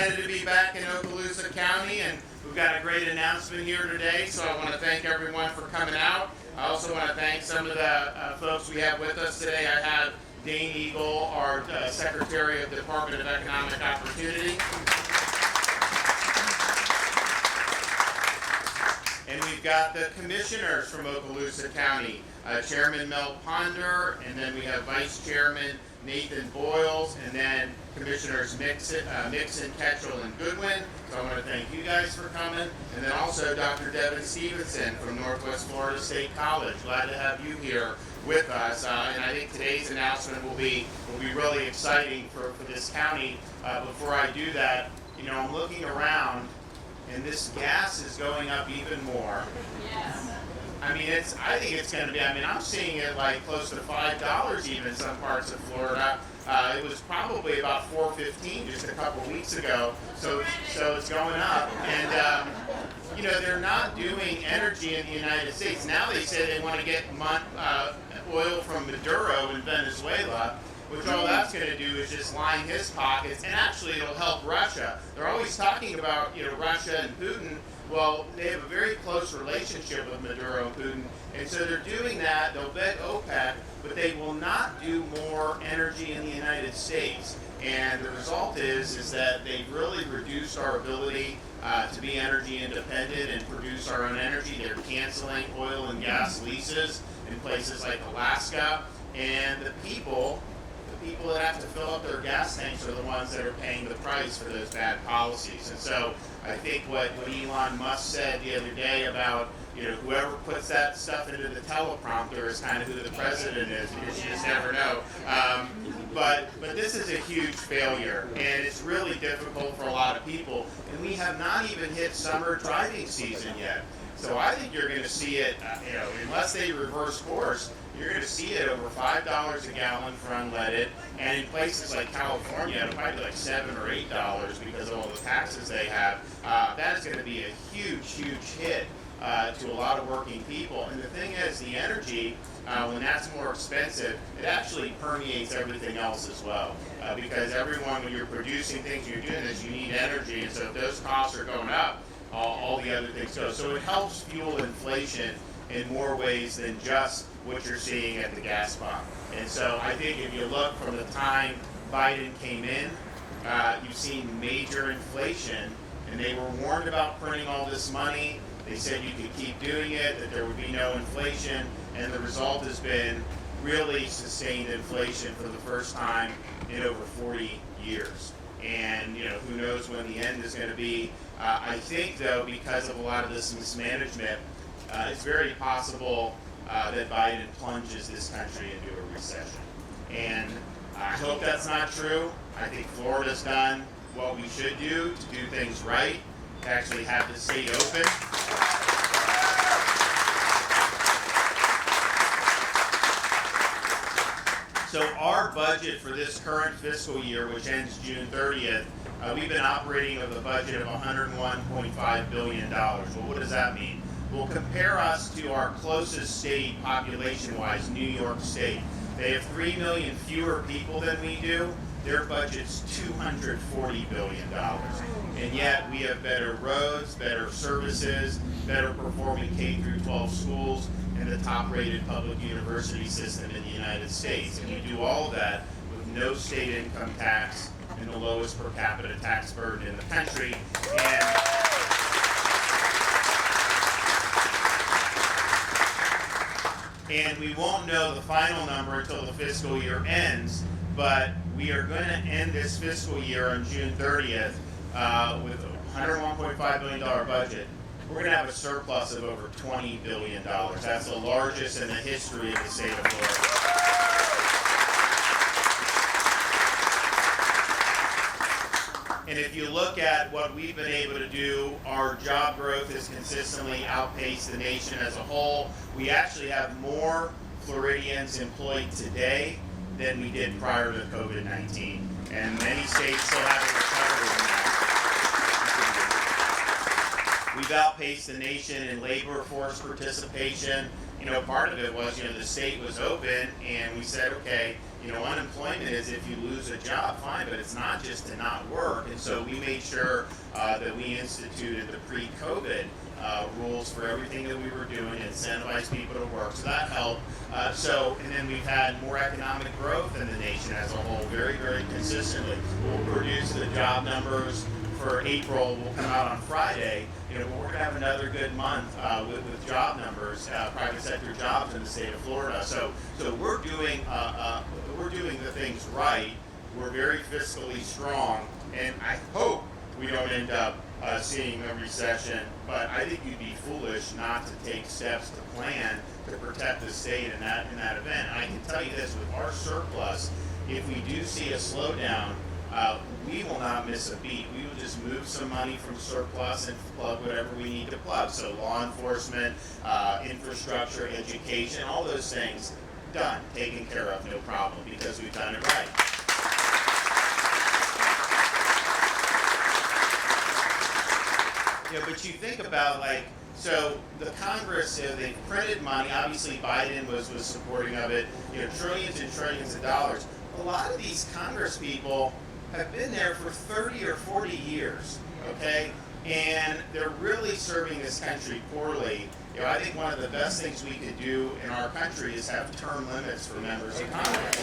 excited to be back in Okaloosa County, and we've got a great announcement here today, so I want to thank everyone for coming out. I also want to thank some of the folks we have with us today. I have Dane Eagle, our Secretary of the Department of Economic Opportunity. And we've got the commissioners from Okaloosa County, Chairman Mel Ponder, and then we have Vice Chairman Nathan Boyles, and then Commissioners Mixon, Ketchel, and Goodwin. So I want to thank you guys for coming. And then also Dr. Devin Stevenson from Northwest Florida State College. Glad to have you here with us. And I think today's announcement will be really exciting for this county. Before I do that, I'm looking around, and this gas is going up even more. Yes. I think it's going to be, I'm seeing it like close to $5 even in some parts of Florida. It was probably about $4.15 just a couple weeks ago, so it's going up. And, they're not doing energy in the United States. Now they say they want to get oil from Maduro in Venezuela, which all that's going to do is just line his pockets, and actually it'll help Russia. They're always talking about, Russia and Putin. Well, they have a very close relationship with Maduro and Putin, and so they're doing that. They'll beg OPEC, but they will not do more energy in the United States. And the result is that they've really reduced our ability to be energy independent and produce our own energy. They're canceling oil and gas leases in places like Alaska, and the people that have to fill up their gas tanks are the ones that are paying the price for those bad policies. And so I think what Elon Musk said the other day about, whoever puts that stuff into the teleprompter is kind of who the president is, because you just never know. But this is a huge failure, and it's really difficult for a lot of people. And we have not even hit summer driving season yet. So I think you're going to see it, unless they reverse course, you're going to see it over $5 a gallon for unleaded, and in places like California, it'll probably be like $7 or $8 because of all the taxes they have. That is going to be a huge, huge hit to a lot of working people. And the thing is, the energy, when that's more expensive, it actually permeates everything else as well. Because everyone, when you're producing things, you're doing this, you need energy, and so if those costs are going up, all the other things go. So it helps fuel inflation in more ways than just what you're seeing at the gas pump. And so I think if you look from the time Biden came in, you've seen major inflation, and they were warned about printing all this money. They said you could keep doing it, that there would be no inflation, and the result has been really sustained inflation for the first time in over 40 years. And who knows when the end is going to be. I think, though, because of a lot of this mismanagement, it's very possible that Biden plunges this country into a recession. And I hope that's not true. I think Florida's done what we should do to do things right, to actually have the state open. So our budget for this current fiscal year, which ends June 30th, we've been operating with a budget of $101.5 billion. Well, what does that mean? Well, compare us to our closest state population-wise, New York State. They have 3 million fewer people than we do. Their budget's $240 billion. And yet we have better roads, better services, better performing K-12 schools, and the top-rated public university system in the United States. And we do all of that with no state income tax and the lowest per capita tax burden in the country. And we won't know the final number until the fiscal year ends, but we are going to end this fiscal year on June 30th with a $101.5 billion budget. We're going to have a surplus of over $20 billion. That's the largest in the history of the state of Florida. And if you look at what we've been able to do, our job growth has consistently outpaced the nation as a whole. We actually have more Floridians employed today than we did prior to COVID-19. And many states still haven't recovered from that. We've outpaced the nation in labor force participation. Part of it was, the state was open, and we said, okay, unemployment is if you lose a job, fine, but it's not just to not work. And so we made sure that we instituted the pre-COVID rules for everything that we were doing, incentivize people to work. So that helped. And then we've had more economic growth in the nation as a whole, very, very consistently. We'll produce the job numbers for April, will come out on Friday. But we're going to have another good month with job numbers, private sector jobs in the state of Florida. So we're doing the things right. We're very fiscally strong, and I hope we don't end up seeing a recession. But I think you'd be foolish not to take steps to plan to protect the state in that event. And I can tell you this: with our surplus, if we do see a slowdown, we will not miss a beat. We will just move some money from surplus and plug whatever we need to plug. So law enforcement, infrastructure, education, all those things, done, taken care of, no problem, because we've done it right. But you think about, so the Congress, they printed money. Obviously, Biden was supporting of it. Trillions and trillions of dollars. A lot of these Congress people have been there for 30 or 40 years, okay? And they're really serving this country poorly. I think one of the best things we could do in our country is have term limits for members of Congress.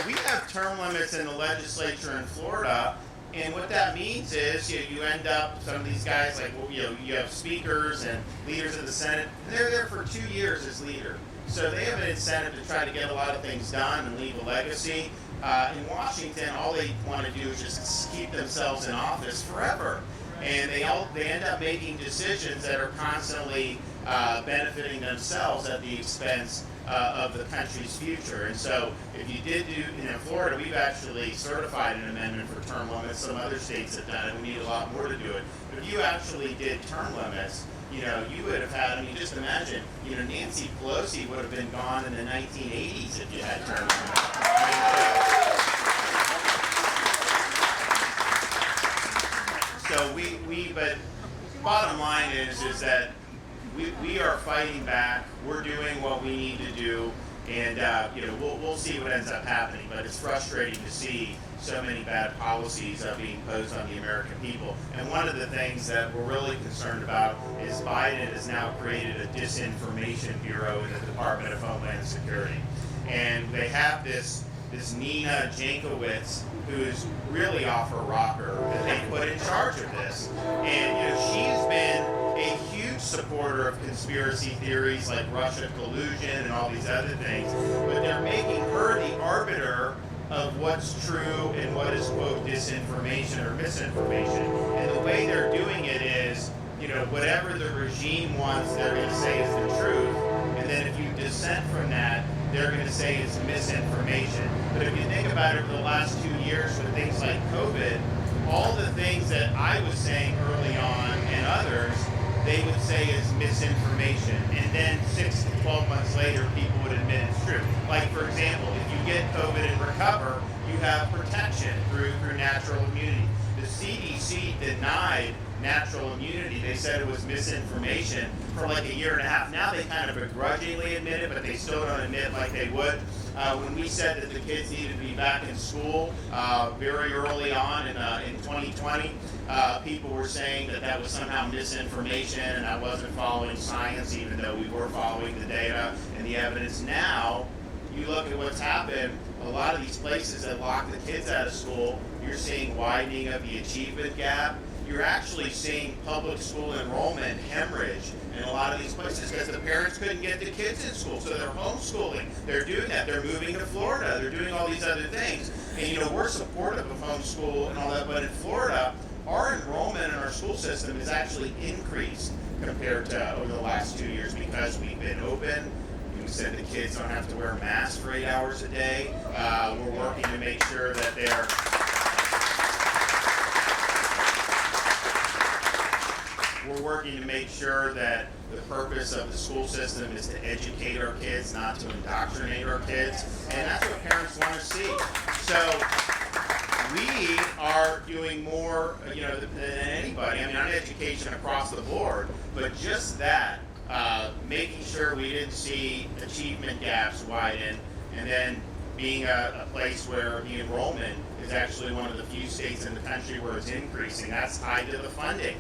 We have term limits in the legislature in Florida, and what that means is you end up, some of these guys, you have speakers and leaders of the Senate, and they're there for 2 years as leader. So they have an incentive to try to get a lot of things done and leave a legacy. In Washington, all they want to do is just keep themselves in office forever. And they end up making decisions that are constantly benefiting themselves at the expense of the country's future. And so if you did do, in Florida, we've actually certified an amendment for term limits. Some other states have done it. We need a lot more to do it. But if you actually did term limits, you would have had, just imagine, Nancy Pelosi would have been gone in the 1980s if you had term limits. But bottom line is that we are fighting back. We're doing what we need to do, and we'll see what ends up happening. But it's frustrating to see so many bad policies being imposed on the American people. And one of the things that we're really concerned about is Biden has now created a Disinformation Bureau in the Department of Homeland Security. And they have this Nina Jankowicz, who's really off her rocker, that they put in charge of this. And she's been a huge supporter of conspiracy theories like Russia collusion and all these other things, but they're making her the arbiter of what's true and what is, quote, disinformation or misinformation. And the way they're doing it is, whatever the regime wants, they're going to say is the truth. And then if you dissent from that, they're going to say it's misinformation. But if you think about it, over the last 2 years with things like COVID, all the things that I was saying early on and others, they would say is misinformation. And then 6 to 12 months later, people would admit it's true. Like, for example, if you get COVID and recover, you have protection through natural immunity. The CDC denied natural immunity. They said it was misinformation for like a year and a half. Now they kind of begrudgingly admit it, but they still don't admit like they would. When we said that the kids needed to be back in school very early on in 2020, people were saying that was somehow misinformation and I wasn't following science, even though we were following the data and the evidence. Now, you look at what's happened, a lot of these places that lock the kids out of school, you're seeing widening of the achievement gap. You're actually seeing public school enrollment hemorrhage in a lot of these places because the parents couldn't get the kids in school, so they're homeschooling. They're doing that. They're moving to Florida. They're doing all these other things. And, we're supportive of homeschool and all that, but in Florida, our enrollment in our school system has actually increased compared to over the last 2 years because we've been open. We said the kids don't have to wear masks for 8 hours a day. We're working to make sure that We're working to make sure that the purpose of the school system is to educate our kids, not to indoctrinate our kids. And that's what parents want to see. So we are doing more, than anybody. I mean, on education across the board, but just that, making sure we didn't see achievement gaps widen, and then being a place where the enrollment is actually one of the few states in the country where it's increasing. That's tied to the funding.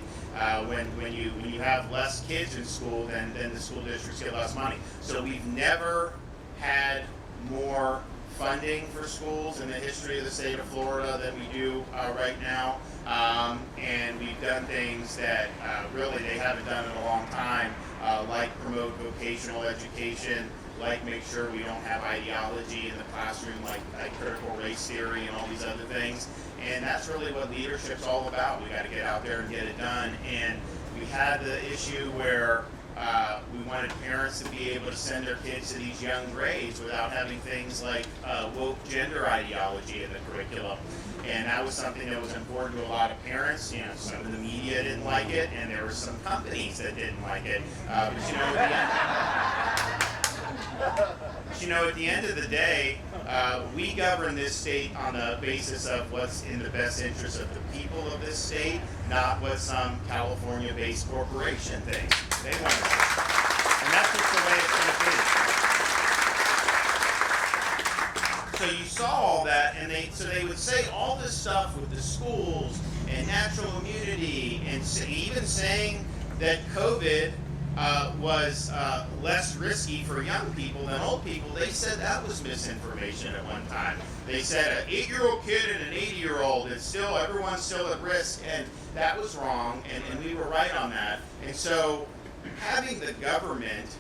When you have less kids in school, then the school districts get less money. So we've never had more funding for schools in the history of the state of Florida than we do right now. And we've done things that really they haven't done in a long time, like promote vocational education, like make sure we don't have ideology in the classroom, like critical race theory and all these other things. And that's really what leadership's all about. We got to get out there and get it done. And we had the issue where we wanted parents to be able to send their kids to these young grades without having things like woke gender ideology in the curriculum. And that was something that was important to a lot of parents. Some of the media didn't like it, and there were some companies that didn't like it. But at the end of the day, we govern this state on the basis of what's in the best interest of the people of this state, not what some California-based corporation thinks they want to do. And that's just the way it's going to be. So you saw all that, and they would say all this stuff with the schools and natural immunity, and even saying that COVID was less risky for young people than old people. They said that was misinformation at one time. They said an 8-year-old kid and an 80-year-old, and everyone's still at risk, and that was wrong, and we were right on that. And so having the government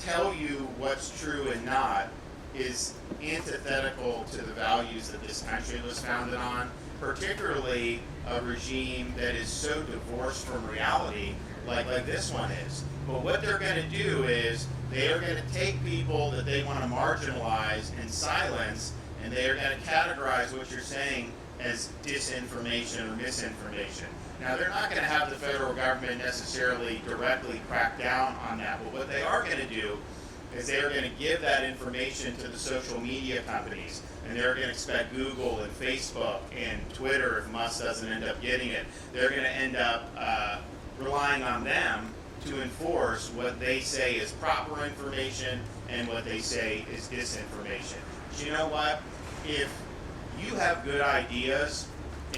tell you what's true and not is antithetical to the values that this country was founded on, particularly a regime that is so divorced from reality like this one is. But what they're going to do is they are going to take people that they want to marginalize and silence, and they are going to categorize what you're saying as disinformation or misinformation. Now, they're not going to have the federal government necessarily directly crack down on that, but what they are going to do is they are going to give that information to the social media companies, and they're going to expect Google and Facebook and Twitter, if Musk doesn't end up getting it, they're going to end up relying on them to enforce what they say is proper information and what they say is disinformation. But you know what? If you have good ideas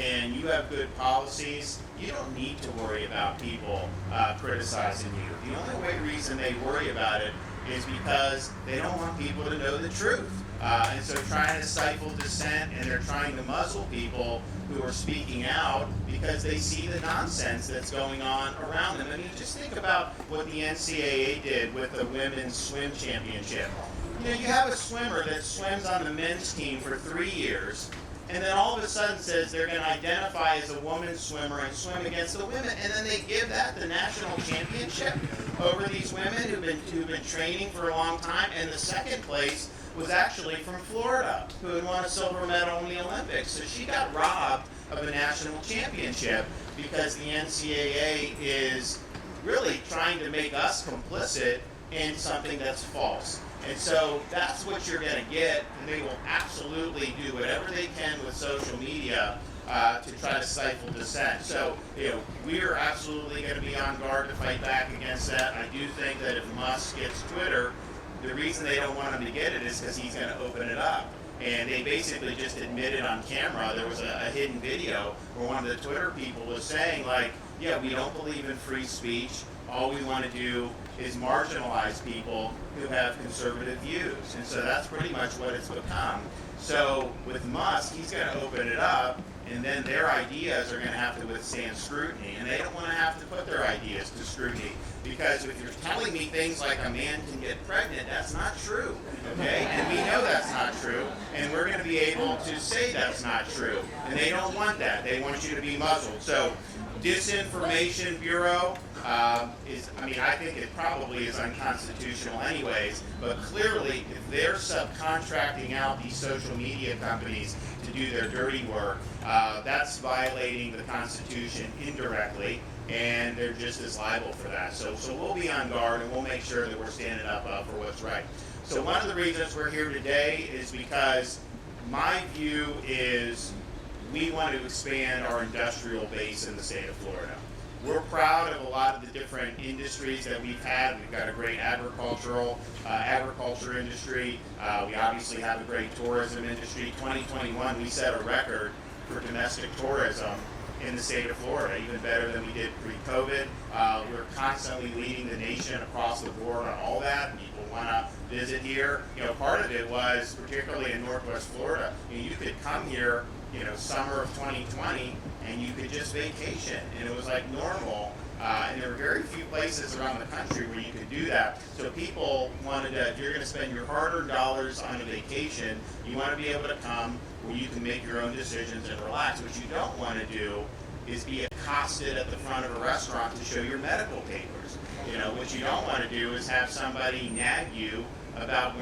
and you have good policies, you don't need to worry about people criticizing you. The only reason they worry about it is because they don't want people to know the truth. And so trying to stifle dissent, and they're trying to muzzle people who are speaking out because they see the nonsense that's going on around them. I mean, just think about what the NCAA did with the women's swim championship. You have a swimmer that swims on the men's team for 3 years, and then all of a sudden says they're going to identify as a woman swimmer and swim against the women, and then they give that the national championship over these women who've been training for a long time. And the second place was actually from Florida, who had won a silver medal in the Olympics. So she got robbed of a national championship because the NCAA is really trying to make us complicit in something that's false. And so that's what you're going to get, and they will absolutely do whatever they can with social media to try to stifle dissent. So, we are absolutely going to be on guard to fight back against that. I do think that if Musk gets Twitter, the reason they don't want him to get it is because he's going to open it up. And they basically just admitted on camera, there was a hidden video where one of the Twitter people was saying, we don't believe in free speech. All we want to do is marginalize people who have conservative views. And so that's pretty much what it's become. So with Musk, he's going to open it up, and then their ideas are going to have to withstand scrutiny. And they don't want to have to put their ideas to scrutiny, because if you're telling me things like a man can get pregnant, that's not true, okay? And we know that's not true, and we're going to be able to say that's not true. And they don't want that. They want you to be muzzled. So Disinformation Bureau I think it probably is unconstitutional anyways, but clearly if they're subcontracting out these social media companies to do their dirty work, that's violating the Constitution indirectly, and they're just as liable for that. So we'll be on guard, and we'll make sure that we're standing up for what's right. So one of the reasons we're here today is because my view is we want to expand our industrial base in the state of Florida. We're proud of a lot of the different industries that we've had. We've got a great agriculture industry. We obviously have a great tourism industry. 2021, we set a record for domestic tourism in the state of Florida, even better than we did pre-COVID. We're constantly leading the nation across the board on all that. People want to visit here. Part of it was, particularly in Northwest Florida, you could come here, summer of 2020, and you could just vacation, and it was like normal. And there were very few places around the country where you could do that. So people wanted to, if you're going to spend your hard-earned dollars on a vacation, you want to be able to come where you can make your own decisions and relax. What you don't want to do is be accosted at the front of a restaurant to show your medical papers. What you don't want to do is have somebody nag you about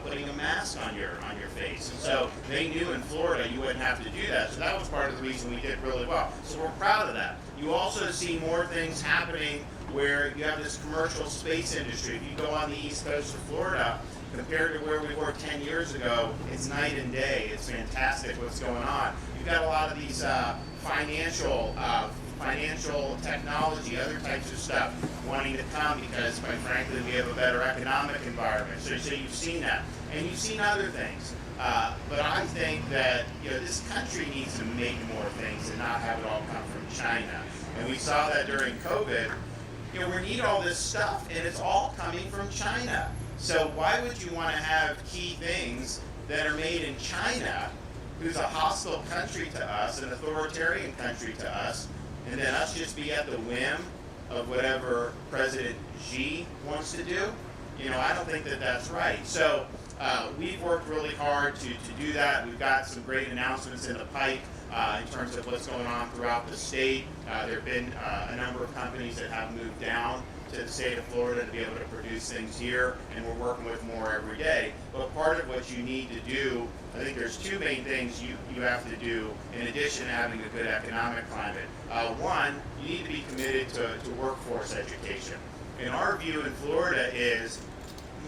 putting a mask on your face. And so they knew in Florida you wouldn't have to do that. So that was part of the reason we did really well. So we're proud of that. You also see more things happening where you have this commercial space industry. If you go on the east coast of Florida, compared to where we were 10 years ago, it's night and day. It's fantastic what's going on. You've got a lot of these financial technology, other types of stuff wanting to come because, quite frankly, we have a better economic environment. So you've seen that. And you've seen other things. But I think that this country needs to make more things and not have it all come from China. And we saw that during COVID. We need all this stuff, and it's all coming from China. So why would you want to have key things that are made in China, who's a hostile country to us, an authoritarian country to us, and then us just be at the whim of whatever President Xi wants to do? I don't think that that's right. So we've worked really hard to do that. We've got some great announcements in the pipe in terms of what's going on throughout the state. There have been a number of companies that have moved down to the state of Florida to be able to produce things here, and we're working with more every day. But part of what you need to do, I think there's two main things you have to do in addition to having a good economic climate. One, you need to be committed to workforce education. And our view in Florida is,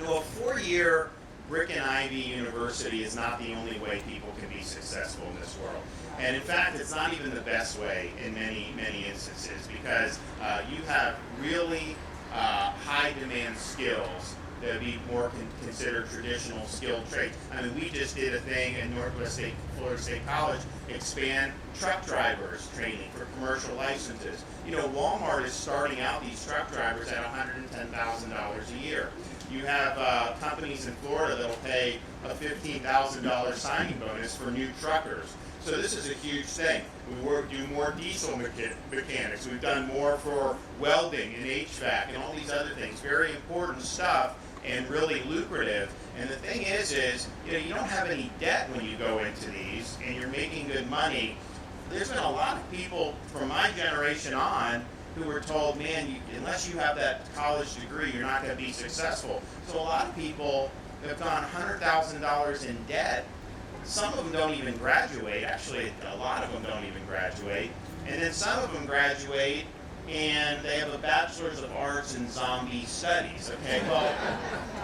a 4-year brick and ivy university is not the only way people can be successful in this world. And in fact, it's not even the best way in many, many instances, because you have really high demand skills that would be more considered traditional skilled trades. I mean, we just did a thing in Northwest Florida State College, expand truck drivers training for commercial licenses. Walmart is starting out these truck drivers at $110,000 a year. You have companies in Florida that will pay a $15,000 signing bonus for new truckers. So this is a huge thing. We do more diesel mechanics. We've done more for welding and HVAC and all these other things. Very important stuff and really lucrative. And the thing is you don't have any debt when you go into these, and you're making good money. There's been a lot of people from my generation on who were told, man, unless you have that college degree, you're not going to be successful. So a lot of people have gone $100,000 in debt. Some of them don't even graduate. Actually, a lot of them don't even graduate. And then some of them graduate and they have a bachelor's of arts in zombie studies. Okay, well,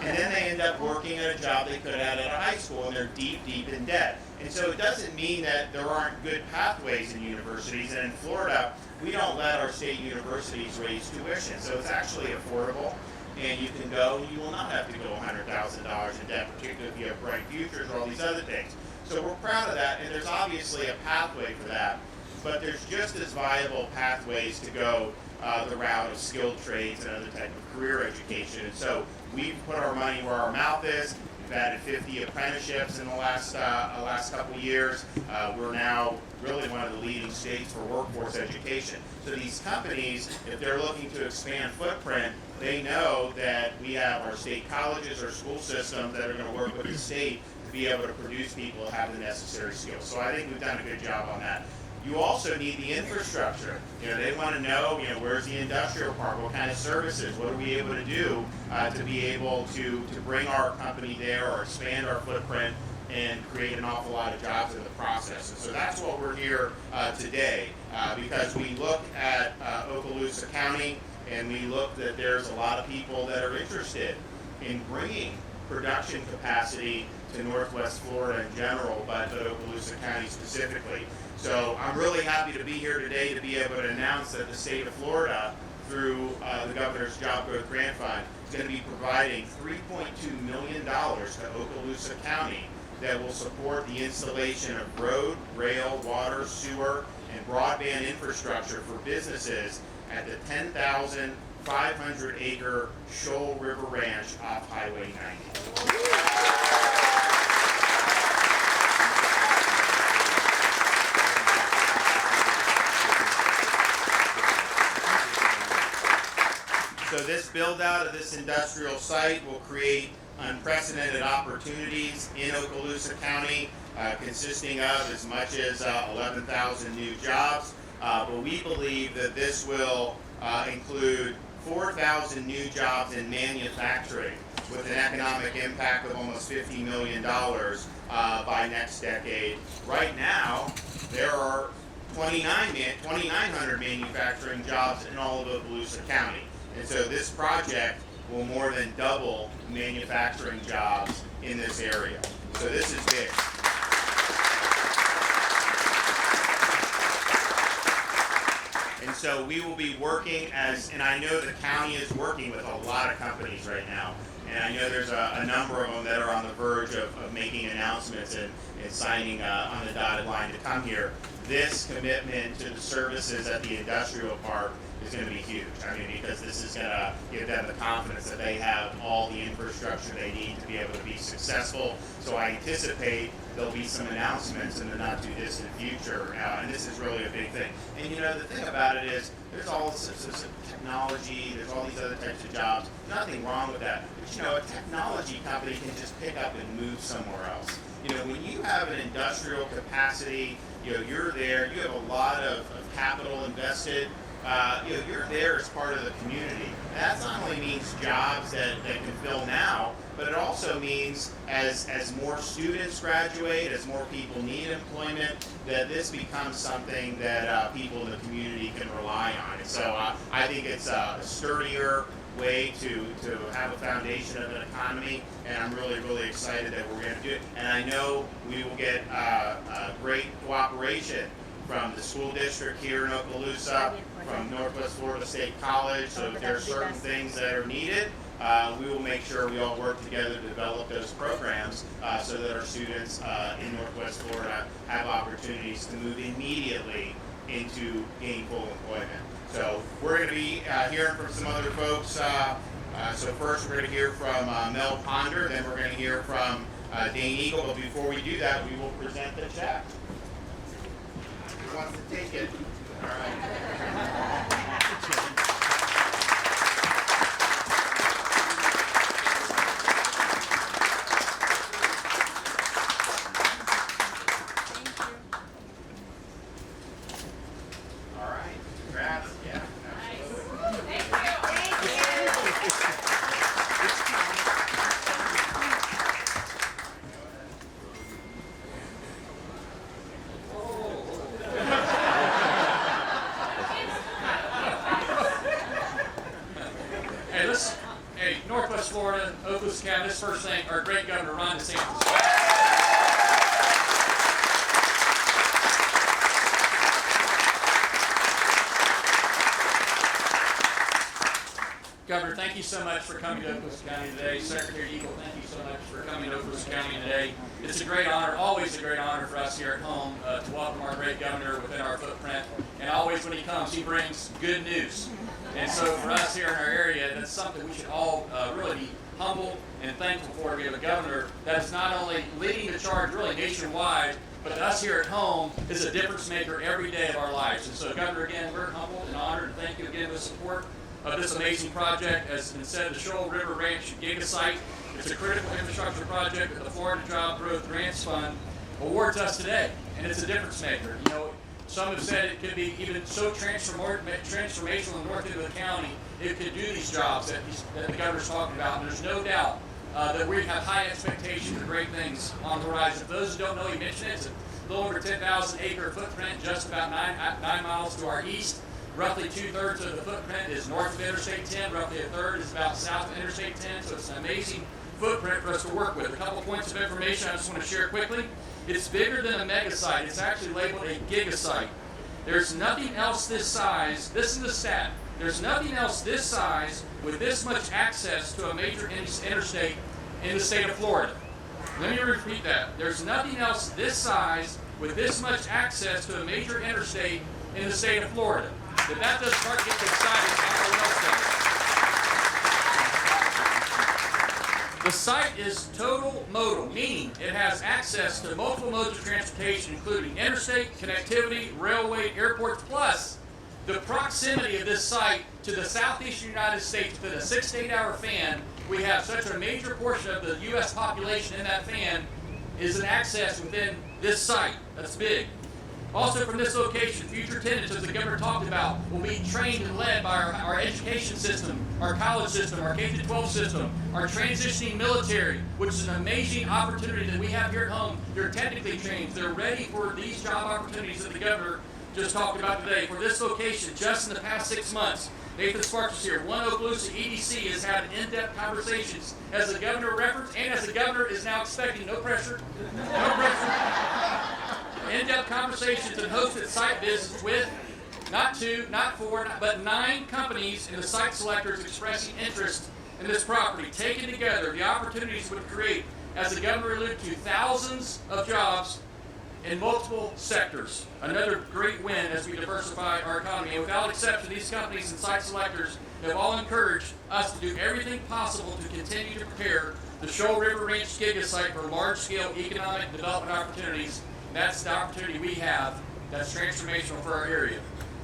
and then they end up working at a job they could have had at a high school, and they're deep, deep in debt. And so it doesn't mean that there aren't good pathways in universities. And in Florida, we don't let our state universities raise tuition. So it's actually affordable. And you can go, and you will not have to go $100,000 in debt, particularly if you have bright futures or all these other things. So we're proud of that, and there's obviously a pathway for that. But there's just as viable pathways to go the route of skilled trades and other type of career education. And so we've put our money where our mouth is. We've added 50 apprenticeships in the last couple of years. We're now really one of the leading states for workforce education. So these companies, if they're looking to expand footprint, they know that we have our state colleges or school systems that are going to work with the state to be able to produce people who have the necessary skills. So I think we've done a good job on that. You also need the infrastructure. They want to know, where's the industrial park? What kind of services? What are we able to do to be able to bring our company there or expand our footprint and create an awful lot of jobs in the process? And so that's what we're here today, because we look at Okaloosa County, and we look that there's a lot of people that are interested in bringing production capacity to Northwest Florida in general, but Okaloosa County specifically. So I'm really happy to be here today to be able to announce that the state of Florida, through the Governor's Job Growth Grant Fund, is going to be providing $3.2 million to Okaloosa County that will support the installation of road, rail, water, sewer, and broadband infrastructure for businesses at the 10,500-acre Shoal River Ranch off Highway 90. So this build out of this industrial site will create unprecedented opportunities in Okaloosa County, consisting of as much as 11,000 new jobs. But we believe that this will include 4,000 new jobs in manufacturing, with an economic impact of almost $50 million by next decade. Right now, there are 2,900 manufacturing jobs in all of Okaloosa County. And so this project will more than double manufacturing jobs in this area. So this is big. And so we will be working and I know the county is working with a lot of companies right now. And I know there's a number of them that are on the verge of making announcements and signing on the dotted line to come here. This commitment to the services at the industrial park is going to be huge. I mean, because this is going to give them the confidence that they have all the infrastructure they need to be able to be successful. So I anticipate there'll be some announcements in the not too distant future, and this is really a big thing. And you know, the thing about it is, there's all sorts of technology, there's all these other types of jobs. Nothing wrong with that. But you know, a technology company can just pick up and move somewhere else. You know, when you have an industrial capacity, you know, you're there, you have a lot of capital invested. You know, you're there as part of the community. And that not only means jobs that can fill now, but it also means as more students graduate, as more people need employment, that this becomes something that people in the community can rely on. And so I think it's a sturdier way to have a foundation of an economy, and I'm really, really excited that we're going to do it. And I know we will get great cooperation from the school district here in Okaloosa, from Northwest Florida State College. So if there are certain things that are needed, we will make sure we all work together to develop those programs so that our students in Northwest Florida have opportunities to move immediately into gainful employment. So we're going to be hearing from some other folks. So first we're going to hear from Mel Ponder, then we're going to hear from Dane Eagle. But before we do that, we will present the check. Who wants to take it? All right. Northwest Florida, Okaloosa County, let's first thank our great Governor, Ron DeSantis. Governor, thank you so much for coming to Okaloosa County today. Secretary Eagle, thank you so much for coming to Okaloosa County today. It's a great honor, always a great honor for us here at home to welcome our great governor within our footprint. And always when he comes, he brings good news. And so for us here in our area, that's something we should all really be humble and thankful for. We have a governor that is not only leading the charge really nationwide, but us here at home is a difference maker every day of our lives. And so Governor, again, we're humbled and honored, and thank you again for the support of this amazing project. As been said, the Shoal River Ranch Giga Site, it's a critical infrastructure project that the Florida Job Growth Grants Fund awards us today, and it's a difference maker. You know, some have said it could be even so transformational in north end of the county, it could do these jobs that the governor's talking about. And there's no doubt that we have high expectations and great things on the horizon. For those who don't know, he mentioned it, it's a little over 10,000 acre footprint, just about 9 miles to our east. Roughly 2/3 of the footprint is north of Interstate 10. Roughly 1/3 is about south of Interstate 10. So it's an amazing footprint for us to work with. A couple points of information I just want to share quickly. It's bigger than a mega site. It's actually labeled a gigasite. There's nothing else this size. This is the stat. There's nothing else this size with this much access to a major interstate in the state of Florida. Let me repeat that. There's nothing else this size with this much access to a major interstate in the state of Florida. If that doesn't start getting excited, I don't know what else does. The site is total modal, meaning it has access to multiple modes of transportation, including interstate, connectivity, railway, airports, plus the proximity of this site to the southeastern United States within a 6 to 8 hour fan. We have such a major portion of the U.S. population in that fan is an access within this site. That's big. Also from this location, future tenants, as the governor talked about, will be trained and led by our education system, our college system, our K-12 system, our transitioning military, which is an amazing opportunity that we have here at home. They're technically trained. They're ready for these job opportunities that the governor just talked about today. For this location, just in the past 6 months, Nathan Sparks is here. One Okaloosa EDC has had in-depth conversations, as the governor referenced, and as the governor is now expecting, no pressure, in-depth conversations and hosted site visits with not 2, not 4, but 9 companies and the site selectors expressing interest in this property. Taken together, the opportunities would create, as the governor alluded to, thousands of jobs in multiple sectors. Another great win as we diversify our economy. And without exception, these companies and site selectors have all encouraged us to do everything possible to continue to prepare the Shoal River Ranch Giga site for large-scale economic development opportunities. That's the opportunity we have that's transformational for our area.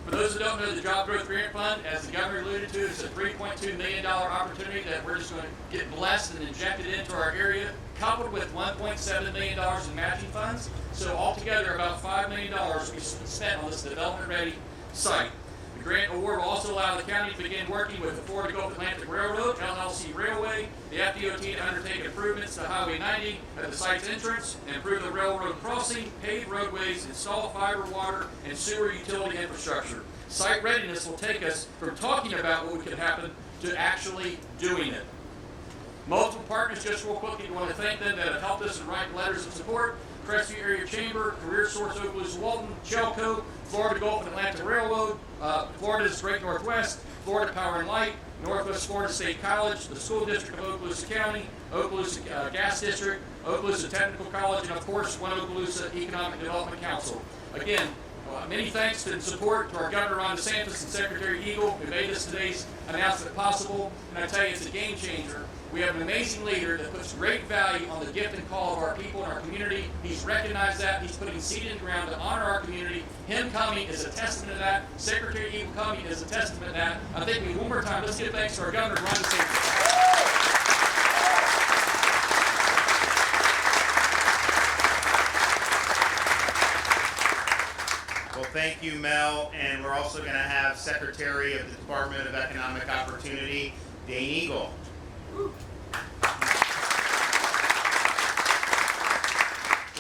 For those who don't know, the Job Growth Grant Fund, as the governor alluded to, is a $3.2 million opportunity that we're just going to get blessed and injected into our area, coupled with $1.7 million in matching funds. So altogether, about $5 million we spent on this development-ready site. The grant award will also allow the county to begin working with the Florida Gulf Atlantic Railroad, LLC Railway, the FDOT to undertake improvements to Highway 90 at the site's entrance, improve the railroad crossing, pave roadways, install fiber, water, and sewer utility infrastructure. Site readiness will take us from talking about what could happen to actually doing it. Multiple partners, just real quickly, we want to thank them that have helped us in writing letters of support. Crestview Area Chamber, Career Source Okaloosa Walton, Chelco, Florida Gulf and Atlantic Railroad, Florida's Great Northwest, Florida Power and Light, Northwest Florida State College, the School District of Okaloosa County, Okaloosa Gas District, Okaloosa Technical College, and of course, One Okaloosa Economic Development Council. Again, many thanks and support to our Governor Ron DeSantis and Secretary Eagle who made this today's announcement possible. And I tell you, it's a game changer. We have an amazing leader that puts great value on the gift and call of our people and our community. He's recognized that. He's putting seed in the ground to honor our community. Him coming is a testament to that. Secretary Eagle coming is a testament to that. I think we one more time, let's give thanks to our Governor, Ron DeSantis. Well, thank you, Mel. And we're also going to have Secretary of the Department of Economic Opportunity, Dane Eagle. Well,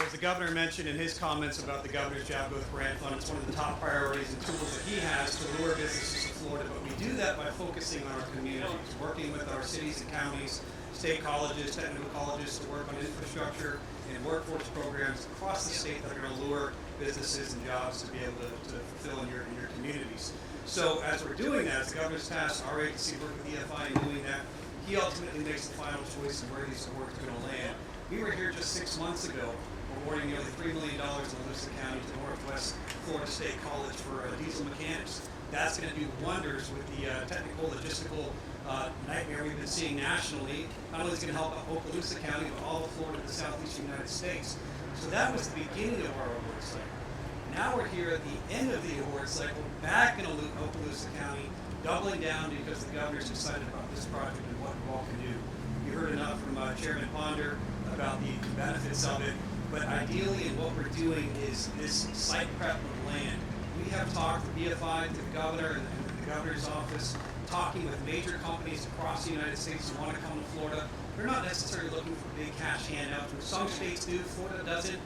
as the governor mentioned in his comments about the governor's Job Growth Grant Fund, it's one of the top priorities and tools that he has to lure businesses to Florida. But we do that by focusing on our communities, working with our cities and counties, state colleges, technical colleges to work on infrastructure and workforce programs across the state that are going to lure businesses and jobs to be able to fulfill in your communities. So as we're doing that, as the governor's tasked our agency working with EFI in doing that, he ultimately makes the final choice of where these awards are going to land. We were here just 6 months ago, awarding nearly $3 million in Okaloosa County to Northwest Florida State College for diesel mechanics. That's going to do wonders with the technical, logistical nightmare we've been seeing nationally. Not only is it going to help Okaloosa County, but all of Florida and the southeastern United States. So that was the beginning of our award cycle. Now we're here at the end of the award cycle, back in Okaloosa County, doubling down because the governor's excited about this project and what we all can do. You heard enough from Chairman Ponder about the benefits of it, but ideally, and what we're doing is this site prep of land. We have talked to BFI, to the governor, and the governor's office, talking with major companies across the United States who want to come to Florida. They're not necessarily looking for big cash handouts, which some states do. Florida doesn't.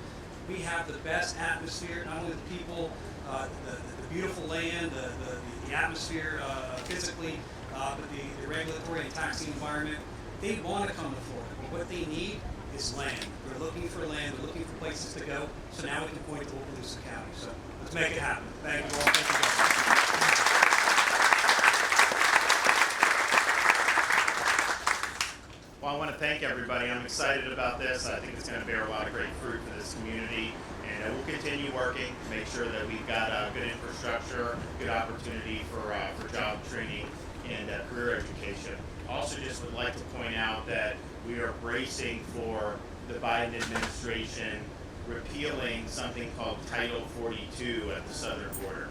We have the best atmosphere, not only the people, the beautiful land, the atmosphere physically, but the regulatory and taxing environment. They want to come to Florida, but what they need is land. They're looking for land, they're looking for places to go, so now we can point to Okaloosa County. So let's make it happen. Thank you all. Thank you guys. Well, I want to thank everybody. I'm excited about this. I think it's going to bear a lot of great fruit for this community. And we'll continue working to make sure that we've got good infrastructure, good opportunity for job training and career education. Also just would like to point out that we are bracing for the Biden administration repealing something called Title 42 at the southern border.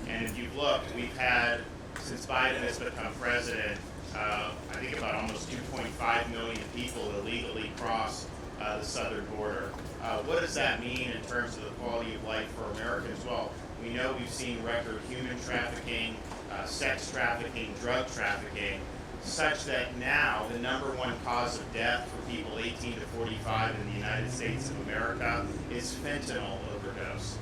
And if you've looked, we've had, since Biden has become president, I think about almost 2.5 million people illegally cross the southern border. What does that mean in terms of the quality of life for Americans? Well, we know we've seen record human trafficking, sex trafficking, drug trafficking, such that now the #1 cause of death for people 18 to 45 in the United States of America is fentanyl overdose.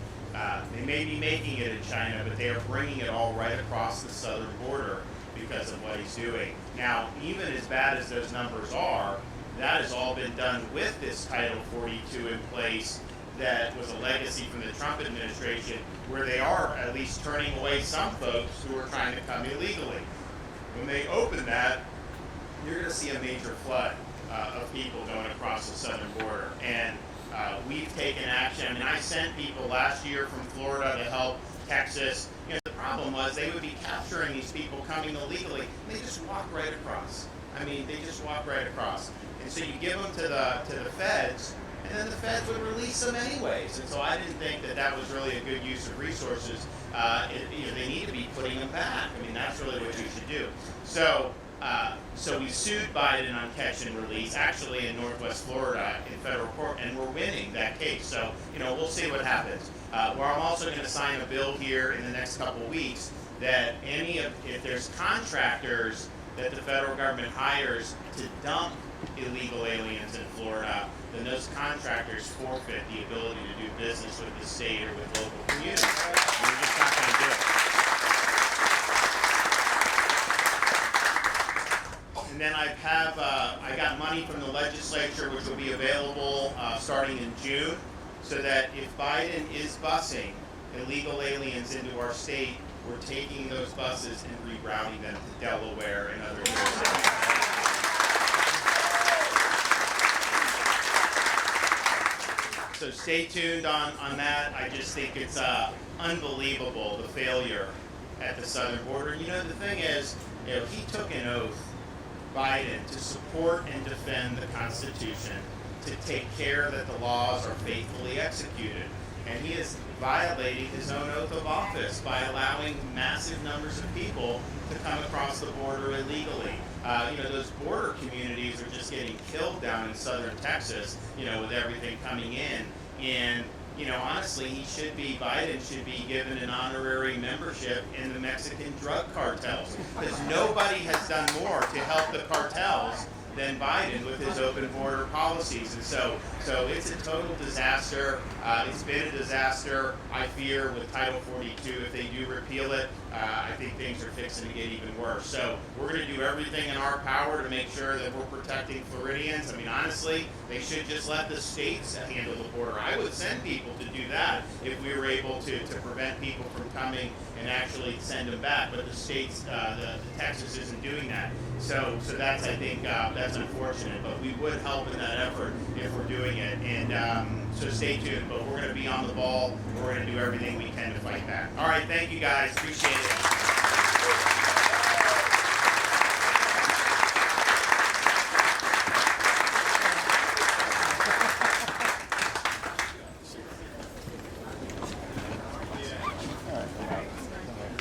They may be making it in China, but they are bringing it all right across the southern border because of what he's doing. Now, even as bad as those numbers are, that has all been done with this Title 42 in place that was a legacy from the Trump administration, where they are at least turning away some folks who are trying to come illegally. When they open that, you're going to see a major flood of people going across the southern border. And we've taken action. I mean, I sent people last year from Florida to help Texas. You know, the problem was they would be capturing these people coming illegally, and they just walk right across. I mean, they just walk right across. And so you give them to the feds, and then the feds would release them anyways. And so I didn't think that that was really a good use of resources. They need to be putting them back. I mean, that's really what you should do. So we sued Biden on catch and release, actually in Northwest Florida in federal court, and we're winning that case. So, we'll see what happens. Where I'm also going to sign a bill here in the next couple of weeks that if there's contractors that the federal government hires to dump illegal aliens in Florida, then those contractors forfeit the ability to do business with the state or with local communities. We're just not going to do it. And then I got money from the legislature, which will be available starting in June, so that if Biden is busing illegal aliens into our state, we're taking those buses and rerouting them to Delaware and other jurisdictions. So stay tuned on that. I just think it's unbelievable, the failure at the southern border. The thing is, he took an oath, Biden, to support and defend the Constitution, to take care that the laws are faithfully executed. And he is violating his own oath of office by allowing massive numbers of people to come across the border illegally. Those border communities are just getting killed down in southern Texas, with everything coming in. And, honestly, Biden should be given an honorary membership in the Mexican drug cartels, because nobody has done more to help the cartels than Biden with his open border policies. And so it's a total disaster. It's been a disaster, I fear, with Title 42. If they do repeal it, I think things are fixing to get even worse. So we're going to do everything in our power to make sure that we're protecting Floridians. I mean, honestly, they should just let the states handle the border. I would send people to do that if we were able to prevent people from coming and actually send them back. But the states, the Texas isn't doing that. So that's, I think, that's unfortunate. But we would help in that effort if we're doing it. And so stay tuned. But we're going to be on the ball. We're going to do everything we can to fight back. All right, thank you guys. Appreciate it.